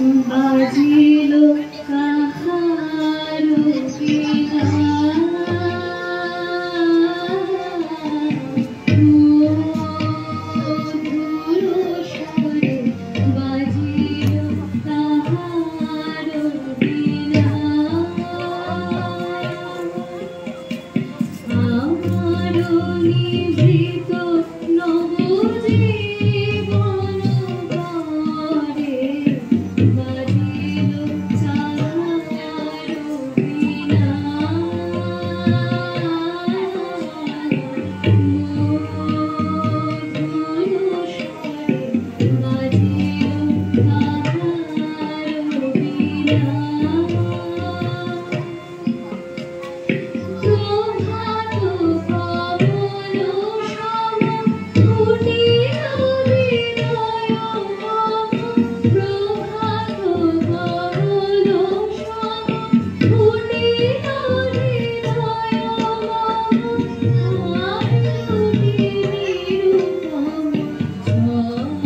বাজিল কাহারো বীণা মধুর স্বরে বাজিল কাহারো বীণা আমারো নিভৃত নবজীবন ভরে বাজিল কাহারো বীণা মধুর স্বরে বাজিল কাহারো বীণা প্রভাত পবন সম ফুটিল হৃদয় মম প্রভাত পবন সম ফুটিল হৃদয় মম আরতি নিরুপম চরণ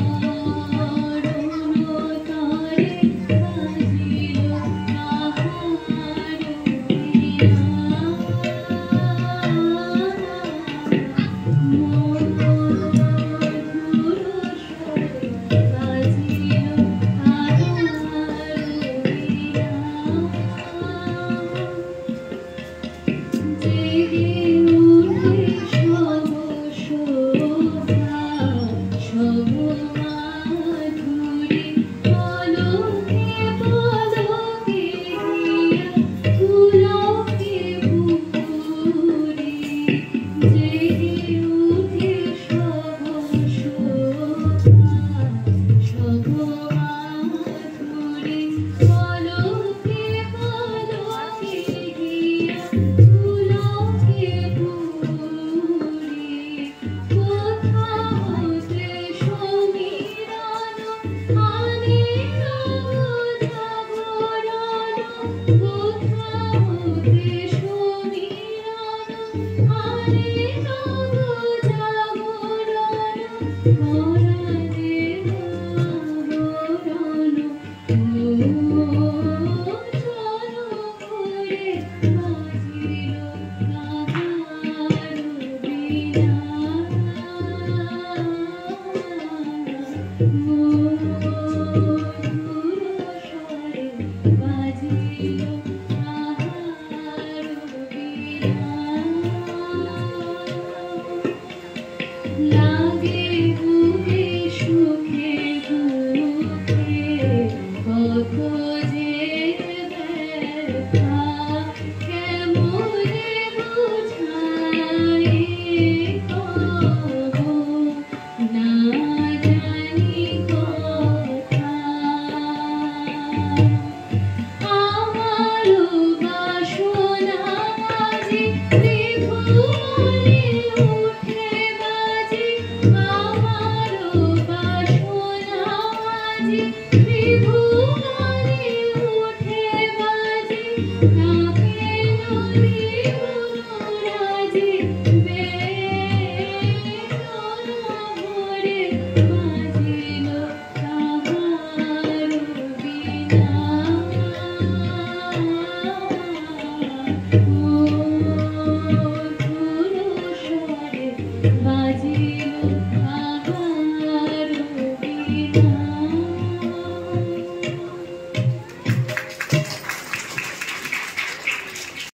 তরে বাজিল কাহারো বীণা লাগে বুকে সুখে দুঃখে কত যে ব্যথা কেমনে বুঝাই কব না জানি কথা আমারো বাসনা আজি ত্রিভুবনে উঠে বাজি আমারো বাসনা আজি ত্রিভুবনে উঠে বাজি তাকে নদী অনুরাজি বেদনা ভরে বাজিল কাহারো বীণা মধুর স্বরে বাজিল কাহারো বীণা